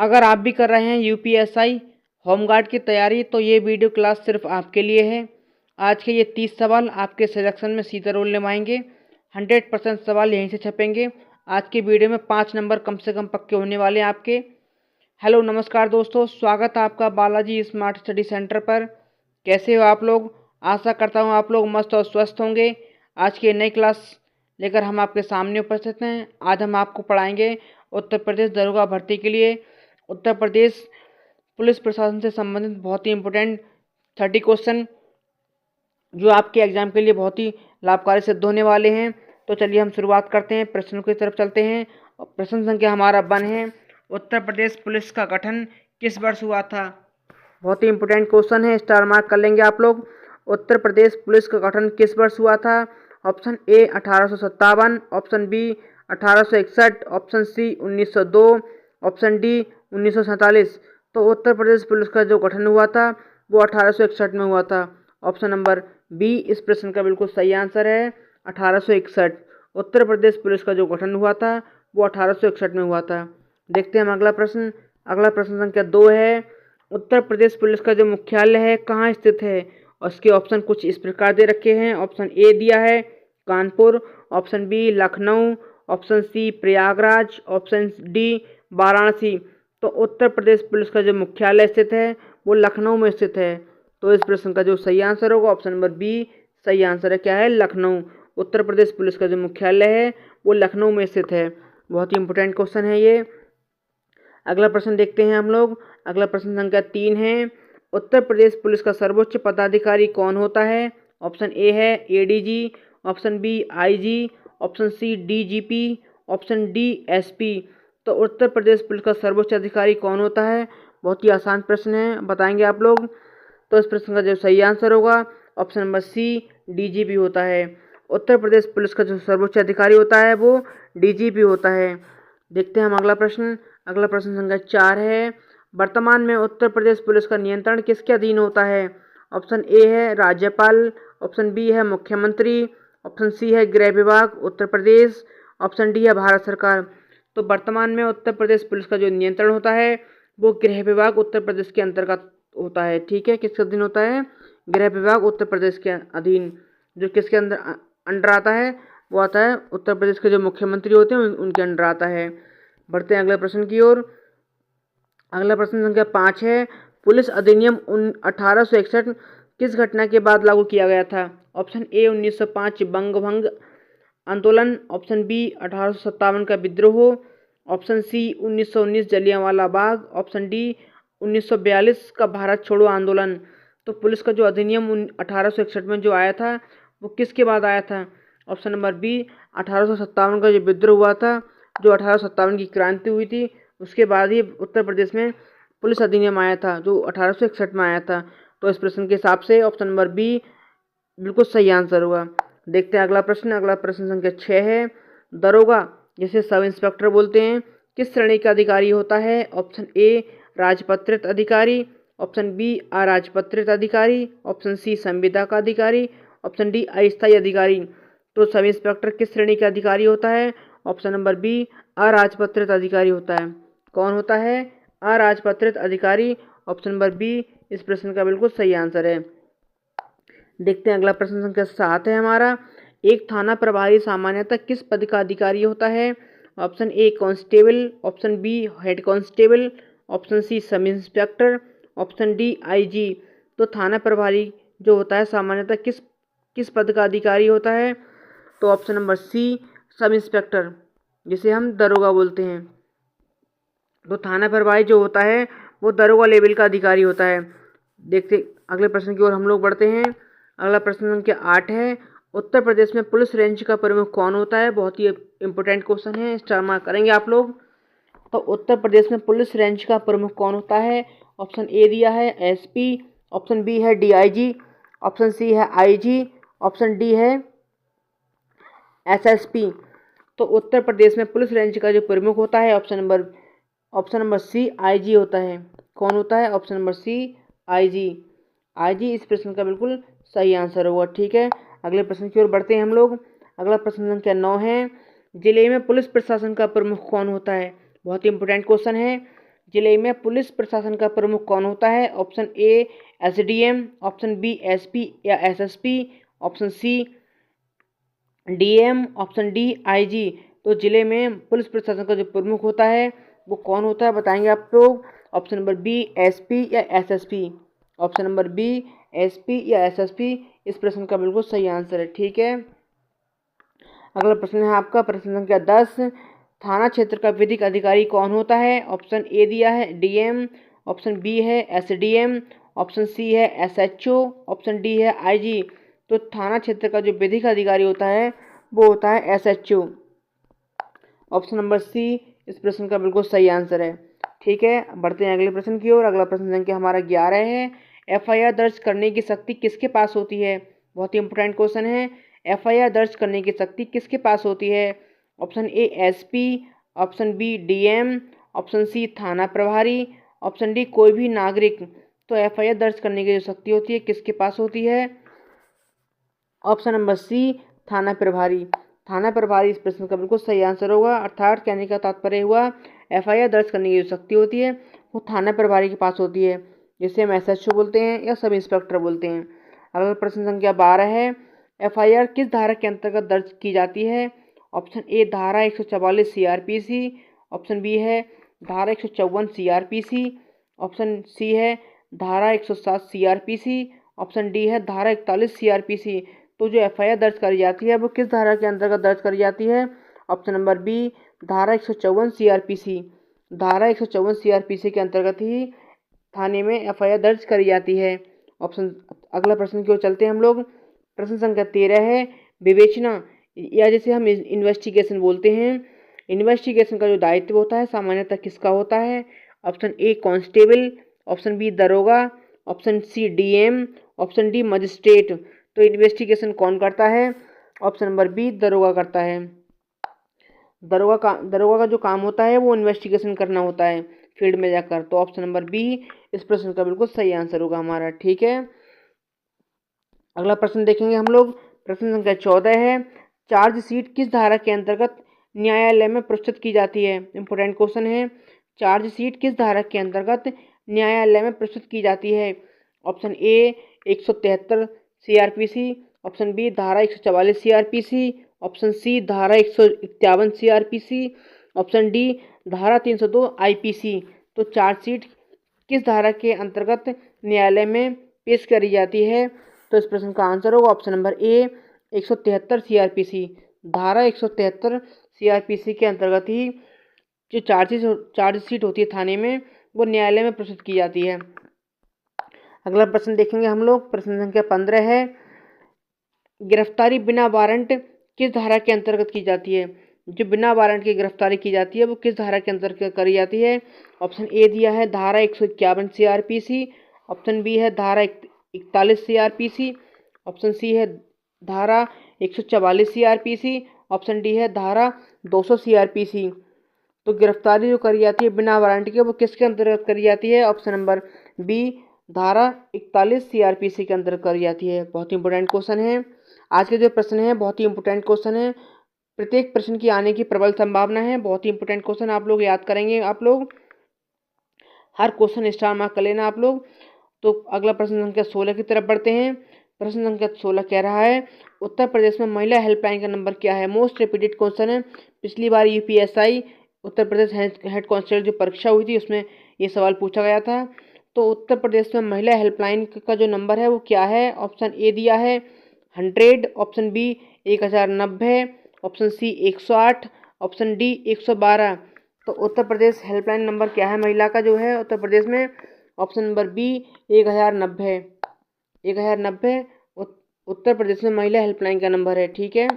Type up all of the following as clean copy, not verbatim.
अगर आप भी कर रहे हैं यूपीएसआई होमगार्ड की तैयारी तो ये वीडियो क्लास सिर्फ आपके लिए है। आज के ये 30 सवाल आपके सिलेक्शन में सीधा रोल निभाएंगे। 100% सवाल यहीं से छपेंगे। आज की वीडियो में 5 नंबर कम से कम पक्के होने वाले हैं आपके। हेलो नमस्कार दोस्तों, स्वागत है आपका बालाजी स्मार्ट स्टडी सेंटर पर। कैसे हो आप लोग? आशा करता हूँ आप लोग मस्त और स्वस्थ होंगे। आज की नई क्लास लेकर हम आपके सामने उपस्थित हैं। आज हम आपको पढ़ाएंगे उत्तर प्रदेश दरोगा भर्ती के लिए उत्तर प्रदेश पुलिस प्रशासन से संबंधित बहुत ही इंपॉर्टेंट 30 क्वेश्चन जो आपके एग्जाम के लिए बहुत ही लाभकारी सिद्ध होने वाले हैं। तो चलिए हम शुरुआत करते हैं, प्रश्नों की तरफ चलते हैं। प्रश्न संख्या हमारा 1 है, उत्तर प्रदेश पुलिस का गठन किस वर्ष हुआ था? बहुत ही इंपॉर्टेंट क्वेश्चन है, स्टार मार्क कर लेंगे आप लोग। उत्तर प्रदेश पुलिस का गठन किस वर्ष हुआ था? Option A 1857, option B 1861, option C 1902, option D 1947। तो उत्तर प्रदेश पुलिस का जो गठन हुआ था वो 1861 में हुआ था। ऑप्शन नंबर बी इस प्रश्न का बिल्कुल सही आंसर है, 1861। उत्तर प्रदेश पुलिस का जो गठन हुआ था वो 1861 में हुआ था। देखते हैं हम अगला प्रश्न। अगला प्रश्न संख्या 2 है, उत्तर प्रदेश पुलिस का जो मुख्यालय है कहाँ स्थित है? और इसके ऑप्शन कुछ इस प्रकार दे रखे हैं। ऑप्शन ए दिया है Kanpur, option B Lucknow, option C Prayagraj, option D Varanasi. तो उत्तर प्रदेश पुलिस का जो मुख्यालय स्थित है वो लखनऊ में स्थित है। तो इस प्रश्न का जो सही आंसर होगा ऑप्शन नंबर बी सही आंसर है। क्या है? लखनऊ। उत्तर प्रदेश पुलिस का जो मुख्यालय है वो लखनऊ में स्थित है। बहुत ही इंपॉर्टेंट क्वेश्चन है ये। अगला प्रश्न देखते हैं हम लोग। अगला प्रश्न संख्या 3 है, उत्तर प्रदेश पुलिस का सर्वोच्च पदाधिकारी कौन होता है? ऑप्शन ए है ADG, option B IG, option C DGP, option D SP. तो उत्तर प्रदेश पुलिस का सर्वोच्च अधिकारी कौन होता है? बहुत ही आसान प्रश्न है, बताएंगे आप लोग। तो इस प्रश्न का जो सही आंसर होगा ऑप्शन नंबर सी डीजीपी होता है। उत्तर प्रदेश पुलिस का जो सर्वोच्च अधिकारी होता है वो डीजीपी होता है। देखते हैं हम अगला प्रश्न। अगला प्रश्न संख्या 4 है, वर्तमान में उत्तर प्रदेश पुलिस का नियंत्रण किसके अधीन होता है? ऑप्शन ए है राज्यपाल, ऑप्शन बी है मुख्यमंत्री, ऑप्शन सी है गृह विभाग उत्तर प्रदेश, ऑप्शन डी है भारत सरकार। तो वर्तमान में उत्तर प्रदेश पुलिस का जो नियंत्रण होता है वो गृह विभाग उत्तर प्रदेश के अंतर्गत होता है। ठीक है, किसके अधीन होता है? गृह विभाग उत्तर प्रदेश के अधीन। जो किसके अंडर आता है वो आता है उत्तर प्रदेश के जो मुख्यमंत्री होते हैं उनके अंडर आता है। बढ़ते हैं अगले प्रश्न की ओर। अगला प्रश्न संख्या 5 है, पुलिस अधिनियम 1861 किस घटना के बाद लागू किया गया था? ऑप्शन ए 1905 बंग भंग आंदोलन, ऑप्शन बी 1857 का विद्रोह, option C 1919 Jallianwala Bagh, option D 1942 का भारत छोड़ो आंदोलन। तो पुलिस का जो अधिनियम 1861 में जो आया था वो किसके बाद आया था? ऑप्शन नंबर बी 1857 का जो विद्रोह हुआ था, जो 1857 की क्रांति हुई थी उसके बाद ही उत्तर प्रदेश में पुलिस अधिनियम आया था जो 1861 में आया था। तो इस प्रश्न के हिसाब से ऑप्शन नंबर बी बिल्कुल सही आंसर होगा। देखते हैं अगला प्रश्न। अगला प्रश्न संख्या 6 है, दरोगा जिसे सब इंस्पेक्टर बोलते हैं किस श्रेणी का अधिकारी होता है? ऑप्शन ए राजपत्रित अधिकारी, ऑप्शन बी अराजपत्रित अधिकारी, ऑप्शन सी संविदा का अधिकारी, ऑप्शन डी अस्थायी अधिकारी। तो सब इंस्पेक्टर किस श्रेणी का अधिकारी होता है? ऑप्शन नंबर बी अराजपत्रित अधिकारी होता है। कौन होता है? अराजपत्रित अधिकारी। ऑप्शन नंबर बी इस प्रश्न का बिल्कुल सही आंसर है। देखते हैं अगला प्रश्न संख्या 7 है हमारा, एक थाना प्रभारी सामान्यतः किस पद का अधिकारी होता है? Option A constable, option B head constable, option C sub inspector, option D IG. तो थाना प्रभारी जो होता है सामान्यतः किस पद का अधिकारी होता है? तो ऑप्शन नंबर सी सब इंस्पेक्टर, जिसे हम दरोगा बोलते हैं। तो थाना प्रभारी जो होता है वो दरोगा लेवल का अधिकारी होता है। देखते अगले प्रश्न की ओर हम लोग बढ़ते हैं। अगला प्रश्न संख्या 8 है, उत्तर प्रदेश में पुलिस रेंज का प्रमुख कौन होता है? बहुत ही इंपॉर्टेंट क्वेश्चन है, स्टार मार्क करेंगे आप लोग। तो उत्तर प्रदेश में पुलिस रेंज का प्रमुख कौन होता है? ऑप्शन ए दिया है एसपी, ऑप्शन बी है डीआईजी, ऑप्शन सी है आईजी, ऑप्शन डी है एसएसपी। तो उत्तर प्रदेश में पुलिस रेंज का जो प्रमुख होता है ऑप्शन नंबर सी आईजी होता है। कौन होता है? Option number C IG. IG इस प्रश्न का बिल्कुल सही आंसर होगा। ठीक है, अगले प्रश्न की ओर बढ़ते हैं हम लोग। अगला प्रश्न संख्या 9 है, जिले में पुलिस प्रशासन का प्रमुख कौन होता है? बहुत ही इंपॉर्टेंट क्वेश्चन है। जिले में पुलिस प्रशासन का प्रमुख कौन होता है? Option A SDM, option B SP या SSP, option C DM, option D IG. तो जिले में पुलिस प्रशासन का जो प्रमुख होता है वो कौन होता है बताएंगे आप लोग। ऑप्शन नंबर बी एसपी या SSP, option number B SP या एसएसपी इस प्रश्न का बिल्कुल सही आंसर है। ठीक है, अगला प्रश्न है आपका प्रश्न संख्या 10। थाना क्षेत्र का विधिक अधिकारी कौन होता है? ऑप्शन ए दिया है डीएम, ऑप्शन बी है एसडीएम, ऑप्शन सी है एसएचओ, ऑप्शन डी है आईजी। तो थाना क्षेत्र का जो विधिक अधिकारी होता है वो होता है एसएचओ। ऑप्शन नंबर सी इस प्रश्न का बिल्कुल सही आंसर है। ठीक है, बढ़ते हैं अगले प्रश्न की ओर। अगला प्रश्न संख्या हमारा 11 है। एफआईआर दर्ज करने की शक्ति किसके पास होती है? बहुत ही इंपॉर्टेंट क्वेश्चन है। एफआईआर दर्ज करने की शक्ति किसके पास होती है? Option A SP, option B DM, option C थाना प्रभारी, ऑप्शन डी कोई भी नागरिक। तो एफआईआर दर्ज करने की जो शक्ति होती है किसके पास होती है? ऑप्शन नंबर सी थाना प्रभारी। थाना प्रभारी इस प्रश्न का बिल्कुल सही आंसर होगा। अर्थात कहने का तात्पर्य हुआ एफआईआर दर्ज करने की जो शक्ति होती है वो थाना प्रभारी के पास होती है, जिसे हम एसएचओ बोलते हैं या सब इंस्पेक्टर बोलते हैं। अगला प्रश्न संख्या 12 है। एफआईआर किस धारा के अंतर्गत दर्ज की जाती है? ऑप्शन ए धारा 144 सीआरपीसी, ऑप्शन बी है धारा 154 सीआरपीसी, ऑप्शन सी है धारा 107 सीआरपीसी, ऑप्शन डी है धारा 41 सीआरपीसी। तो जो एफआईआर दर्ज करी जाती है वो किस धारा के अंतर्गत दर्ज करी जाती है? ऑप्शन नंबर बी धारा 154 सीआरपीसी। धारा 154 सीआरपीसी के अंतर्गत ही थाने में एफआईआर दर्ज करी जाती है। ऑप्शन अगला प्रश्न की ओर चलते हैं हम लोग। प्रश्न संख्या 13 है। विवेचना या जिसे हम इन्वेस्टिगेशन बोलते हैं, इन्वेस्टिगेशन का जो दायित्व होता है सामान्यतः किसका होता है? Option A constable, option B दरोगा, option C DM, option D magistrate. तो इन्वेस्टिगेशन कौन करता है? ऑप्शन नंबर बी दरोगा करता है। दरोगा का जो काम होता है वो इन्वेस्टिगेशन करना होता है फील्ड में जाकर। तो ऑप्शन नंबर बी इस प्रश्न का बिल्कुल सही आंसर होगा हमारा। ठीक है, अगला प्रश्न देखेंगे हम लोग। प्रश्न संख्या 14 है। चार्जशीट किस धारा के अंतर्गत न्यायालय में प्रस्तुत की जाती है? इंपोर्टेंट क्वेश्चन है। चार्जशीट किस धारा के अंतर्गत न्यायालय में प्रस्तुत की जाती है? Option A 173 CrPC, option B धारा 144 सीआरपीसी, ऑप्शन सी धारा 151 सीआरपीसी, ऑप्शन डी धारा 302 आईपीसी। तो चार्जशीट किस धारा के अंतर्गत न्यायालय में पेश करी जाती है? तो इस प्रश्न का आंसर होगा ऑप्शन नंबर ए 173 सीआरपीसी। धारा 173 सीआरपीसी के अंतर्गत ही जो चार्जशीट होती है थाने में वो न्यायालय में प्रस्तुत की जाती है। अगला प्रश्न देखेंगे हम लोग। प्रश्न संख्या 15 है। गिरफ्तारी बिना वारंट किस धारा के अंतर्गत की जाती है? जो बिना वारंट की गिरफ्तारी की जाती है वो किस धारा के अंतर्गत करी जाती है? ऑप्शन ए दिया है धारा 151 सीआरपीसी, ऑप्शन बी है धारा 41 सीआरपीसी, ऑप्शन सी है धारा 144 सीआरपीसी, ऑप्शन डी है धारा 200 सीआरपीसी। तो गिरफ्तारी जो करी जाती है बिना वारंट के वो किसके अंतर्गत करी जाती है? ऑप्शन नंबर बी धारा 41 सीआरपीसी के अंतर्गत करी जाती है। बहुत ही इंपॉर्टेंट क्वेश्चन है। आज के जो प्रश्न है बहुत ही इंपॉर्टेंट क्वेश्चन है। प्रत्येक प्रश्न की आने की प्रबल संभावना है। बहुत ही इंपॉर्टेंट क्वेश्चन आप लोग याद करेंगे। आप लोग हर क्वेश्चन स्टार मार्क कर लेना आप लोग। तो अगला प्रश्न संख्या 16 की तरफ बढ़ते हैं। प्रश्न संख्या 16 कह रहा है उत्तर प्रदेश में महिला हेल्पलाइन का नंबर क्या है? मोस्ट रिपीटेड क्वेश्चन है। पिछली बार UPSI Uttar Pradesh head constable जो परीक्षा हुई थी उसमें ये सवाल पूछा गया था। तो उत्तर प्रदेश में महिला हेल्पलाइन का जो नंबर है वो क्या है? ऑप्शन ए दिया है 100, option B 1090, option C 108, option D 112। तो उत्तर प्रदेश हेल्पलाइन नंबर क्या है महिला का जो है उत्तर प्रदेश में? Option number B 1090। 1090 Uttar Pradesh में महिला हेल्पलाइन का नंबर है। ठीक है,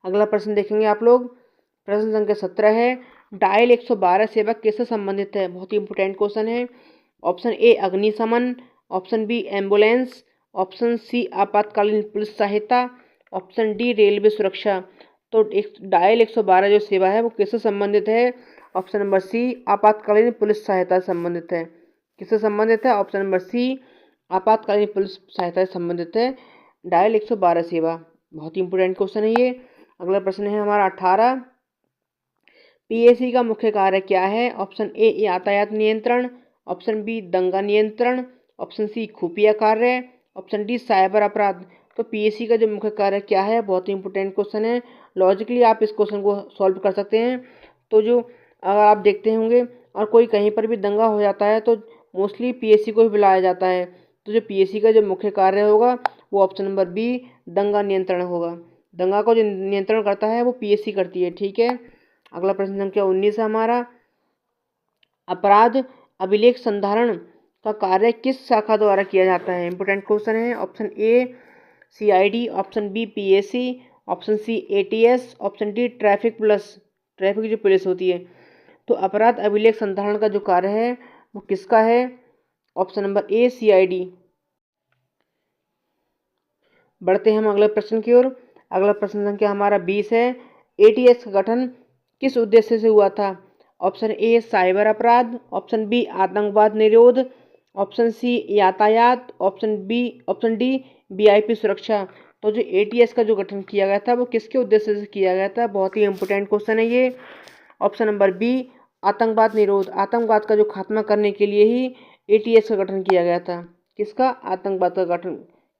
अगला प्रश्न देखेंगे आप लोग। प्रश्न संख्या 17 है। डायल 112 सेवा किससे संबंधित है? बहुत ही इंपॉर्टेंट क्वेश्चन है। ऑप्शन ए अग्निशमन, option B ambulance, option C आपातकालीन पुलिस सहायता, ऑप्शन डी रेलवे सुरक्षा। तो डायल 112 जो सेवा है वो किससे संबंधित है? ऑप्शन नंबर सी आपातकालीन पुलिस सहायता से संबंधित है। किससे संबंधित है? ऑप्शन नंबर सी आपातकालीन पुलिस सहायता से संबंधित है डायल 112 सेवा। बहुत ही इंपॉर्टेंट क्वेश्चन है ये। अगला प्रश्न है हमारा 18। पीएसी का मुख्य कार्य क्या है? ऑप्शन ए यातायात नियंत्रण, ऑप्शन बी दंगा नियंत्रण, ऑप्शन सी खुफिया कार्य, ऑप्शन डी साइबर अपराध। तो पीएसी का जो मुख्य कार्य क्या है, बहुत ही इंपॉर्टेंट क्वेश्चन है। लॉजिकली आप इस क्वेश्चन को सॉल्व कर सकते हैं। तो जो अगर आप देखते होंगे और कोई कहीं पर भी दंगा हो जाता है तो मोस्टली पीएसी को ही बुलाया जाता है। तो जो पीएसी का जो मुख्य कार्य होगा वो ऑप्शन नंबर बी दंगा नियंत्रण होगा। दंगा को जो नियंत्रण करता है वो पीएसी करती है। ठीक है, अगला प्रश्न संख्या 19 है हमारा। अपराध अभिलेख संधारण का कार्य किस शाखा द्वारा किया जाता है? इंपोर्टेंट क्वेश्चन है। Option A CID, option B PAC, option C ATS, option D traffic plus, traffic की जो पुलिस होती है। तो अपराध अभिलेख संधारण का जो कार्य है वो किसका है? Option number A CID. बढ़ते हैं हम अगले प्रश्न की ओर। अगला प्रश्न संख्या हमारा 20 है। एटीएस का गठन किस उद्देश्य से हुआ था? ऑप्शन ए साइबर अपराध, ऑप्शन बी आतंकवाद निरोध, ऑप्शन सी यातायात, ऑप्शन डी वीआईपी सुरक्षा। तो जो एटीएस का जो गठन किया गया था वो किसके उद्देश्य से किया गया था? बहुत ही इंपोर्टेंट क्वेश्चन है ये। ऑप्शन नंबर बी आतंकवाद निरोध, आतंकवाद का जो खात्मा करने के लिए ही एटीएस का गठन किया गया था। किसका? आतंकवाद का गठन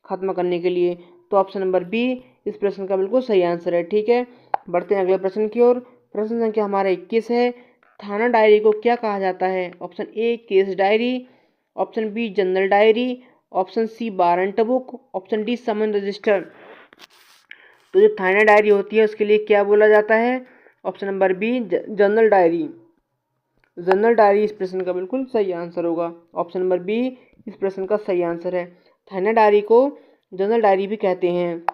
खात्मा करने के लिए। तो ऑप्शन नंबर बी इस प्रश्न का बिल्कुल सही आंसर है। ठीक है, बढ़ते हैं अगले प्रश्न की ओर। प्रश्न संख्या हमारा 21 है। थाना डायरी को क्या कहा जाता है? Option A case diary, option B general diary, option C warrant book, option D summon register. तो जो थाना डायरी होती है उसके लिए क्या बोला जाता है? Option number B general diary. General diary इस प्रश्न का बिल्कुल सही आंसर होगा। ऑप्शन नंबर बी इस प्रश्न का सही आंसर है। थाना डायरी को जनरल डायरी भी कहते हैं।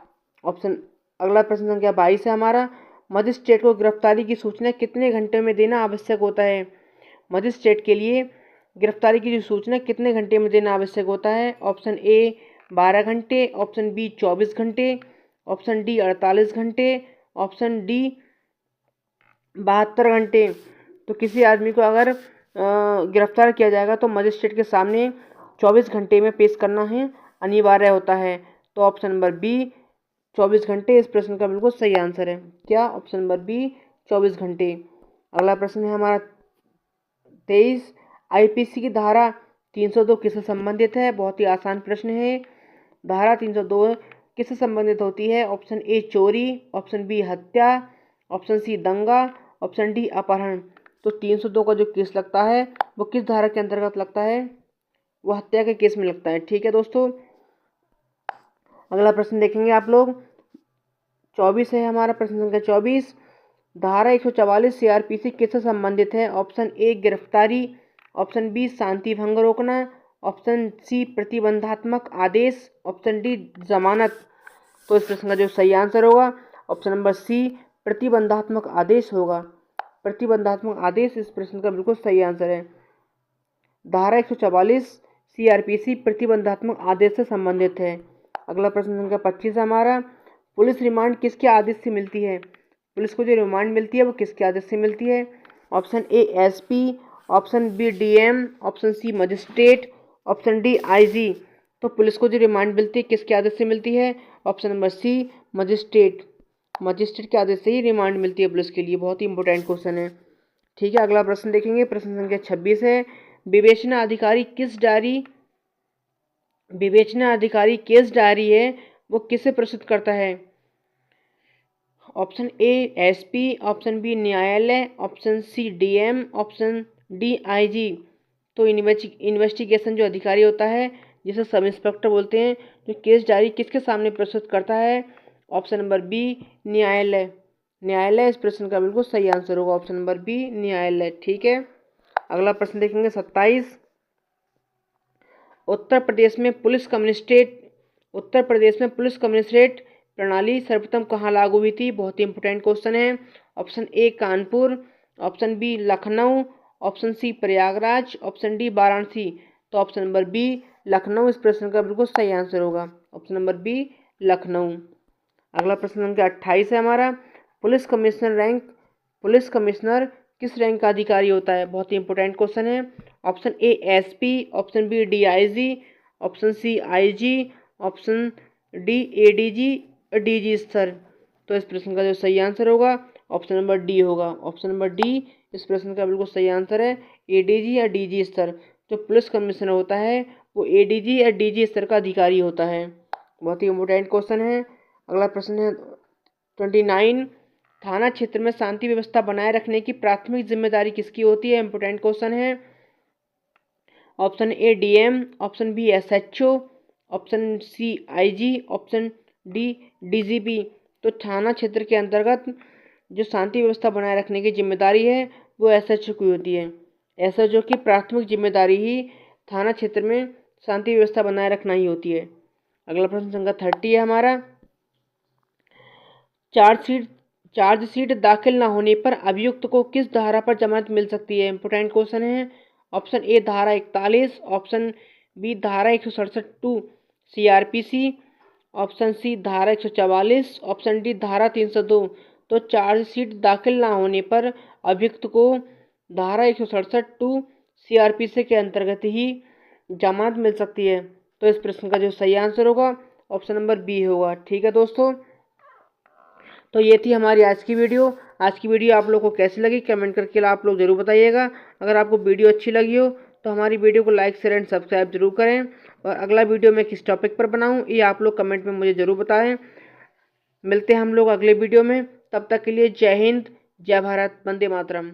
अगला प्रश्न संख्या 22 है हमारा। मजिस्ट्रेट को गिरफ्तारी की सूचना कितने घंटे में देना आवश्यक होता है? मजिस्ट्रेट के लिए गिरफ्तारी की जो सूचना कितने घंटे में देना आवश्यक होता है? ऑप्शन ए 12 घंटे, ऑप्शन बी 24 घंटे, ऑप्शन डी 48 घंटे, ऑप्शन डी 72 घंटे। तो किसी आदमी को अगर गिरफ्तार किया जाएगा तो मजिस्ट्रेट के सामने 24 घंटे में पेश करना है अनिवार्य होता है। तो ऑप्शन नंबर बी 24 घंटे इस प्रश्न का बिल्कुल सही आंसर है। क्या? ऑप्शन नंबर बी 24 घंटे। अगला प्रश्न है हमारा 23। आईपीसी की धारा 302 किससे संबंधित है? बहुत ही आसान प्रश्न है। धारा 302 किससे संबंधित होती है? ऑप्शन ए चोरी, ऑप्शन बी हत्या, ऑप्शन सी दंगा, ऑप्शन डी अपहरण। तो 302 का जो केस लगता है वो किस धारा के अंतर्गत लगता है? वो हत्या के केस में लगता है। ठीक है दोस्तों, अगला प्रश्न देखेंगे आप लोग। 24 है हमारा प्रश्न संख्या 24। धारा 144 सीआरपीसी किससे संबंधित है? ऑप्शन ए गिरफ्तारी, ऑप्शन बी शांति भंग रोकना, ऑप्शन सी प्रतिबंधात्मक आदेश, ऑप्शन डी जमानत। तो इस प्रश्न का जो सही आंसर होगा ऑप्शन नंबर सी प्रतिबंधात्मक आदेश होगा। प्रतिबंधात्मक आदेश इस प्रश्न का बिल्कुल सही आंसर है। धारा 144 सीआरपीसी प्रतिबंधात्मक आदेश से संबंधित है। अगला प्रश्न संख्या 25 है हमारा। पुलिस रिमांड किसके आदेश से मिलती है? पुलिस को जो रिमांड मिलती है वो किसके आदेश से मिलती है? Option A SP, option B DM, option C magistrate, option D IG. तो पुलिस को जो रिमांड मिलती है किसके आदेश से मिलती है? Option number C magistrate. Magistrate के आदेश से ही रिमांड मिलती है पुलिस के लिए। बहुत ही इंपॉर्टेंट क्वेश्चन है। ठीक है, अगला प्रश्न देखेंगे। प्रश्न संख्या 26 है। विवेचना अधिकारी केस डायरी है वो किसे प्रस्तुत करता है? Option A SP, option B न्यायालय, option C DM, option D IG. तो इन्वेस्टिगेशन जो अधिकारी होता है जिसे सब इंस्पेक्टर बोलते हैं, जो केस डायरी किसके सामने प्रस्तुत करता है? ऑप्शन नंबर बी न्यायालय। न्यायालय इस प्रश्न का बिल्कुल सही आंसर होगा। ऑप्शन नंबर बी न्यायालय। ठीक है, अगला प्रश्न देखेंगे 27। उत्तर प्रदेश में पुलिस कमिश्नरेट प्रणाली सर्वप्रथम कहाँ लागू हुई थी? बहुत ही इंपॉर्टेंट क्वेश्चन है। Option A Kanpur, option B Lucknow, option C Prayagraj, option D Varanasi. तो ऑप्शन नंबर बी लखनऊ इस प्रश्न का बिल्कुल सही आंसर होगा। Option number B Lucknow. अगला प्रश्न संख्या 28 है हमारा। पुलिस कमिश्नर किस रैंक का अधिकारी होता है? बहुत ही इंपॉर्टेंट क्वेश्चन है। Option A SP, option B DIG, option C IG, option D ADG, DG स्तर। तो इस प्रश्न का जो सही आंसर होगा ऑप्शन नंबर डी होगा। ऑप्शन नंबर डी इस प्रश्न का बिल्कुल सही आंसर है। एडीजी या डीजी स्तर, जो पुलिस कमिश्नर होता है वो एडीजी या डीजी स्तर का अधिकारी होता है। बहुत ही इम्पोर्टेंट क्वेश्चन है। अगला प्रश्न है 29, थाना क्षेत्र में शांति व्यवस्था बनाए रखने की प्राथमिक जिम्मेदारी किसकी होती है? इम्पोर्टेंट क्वेश्चन है। Option A DM, option B SHO, option C IG, option D DGP. तो थाना क्षेत्र के अंतर्गत जो शांति व्यवस्था बनाए रखने की जिम्मेदारी है वो एसएचओ की होती है। एसएचओ की प्राथमिक जिम्मेदारी ही थाना क्षेत्र में शांति व्यवस्था बनाए रखना ही होती है। अगला प्रश्न संख्या 30 है हमारा, चार्जशीट दाखिल न होने पर अभियुक्त को किस धारा पर जमानत मिल सकती है? इंपोर्टेंट क्वेश्चन है। ऑप्शन ए धारा 41, ऑप्शन बी धारा 167(2) CRPC, ऑप्शन सी धारा 144, ऑप्शन डी धारा 302। तो चार्जशीट दाखिल ना होने पर अभियुक्त को धारा 167(2) CRPC के अंतर्गत ही जमानत मिल सकती है। तो इस प्रश्न का जो सही आंसर होगा ऑप्शन नंबर बी होगा। ठीक है दोस्तों, तो ये थी हमारी आज की वीडियो। आज की वीडियो आप लोगों को कैसी लगी कमेंट करके आप लोग ज़रूर बताइएगा। अगर आपको वीडियो अच्छी लगी हो तो हमारी वीडियो को लाइक शेयर एंड सब्सक्राइब जरूर करें। और अगला वीडियो मैं किस टॉपिक पर बनाऊं ये आप लोग कमेंट में मुझे ज़रूर बताएं। मिलते हैं हम लोग अगले वीडियो में, तब तक के लिए जय हिंद, जय भारत, वंदे मातरम।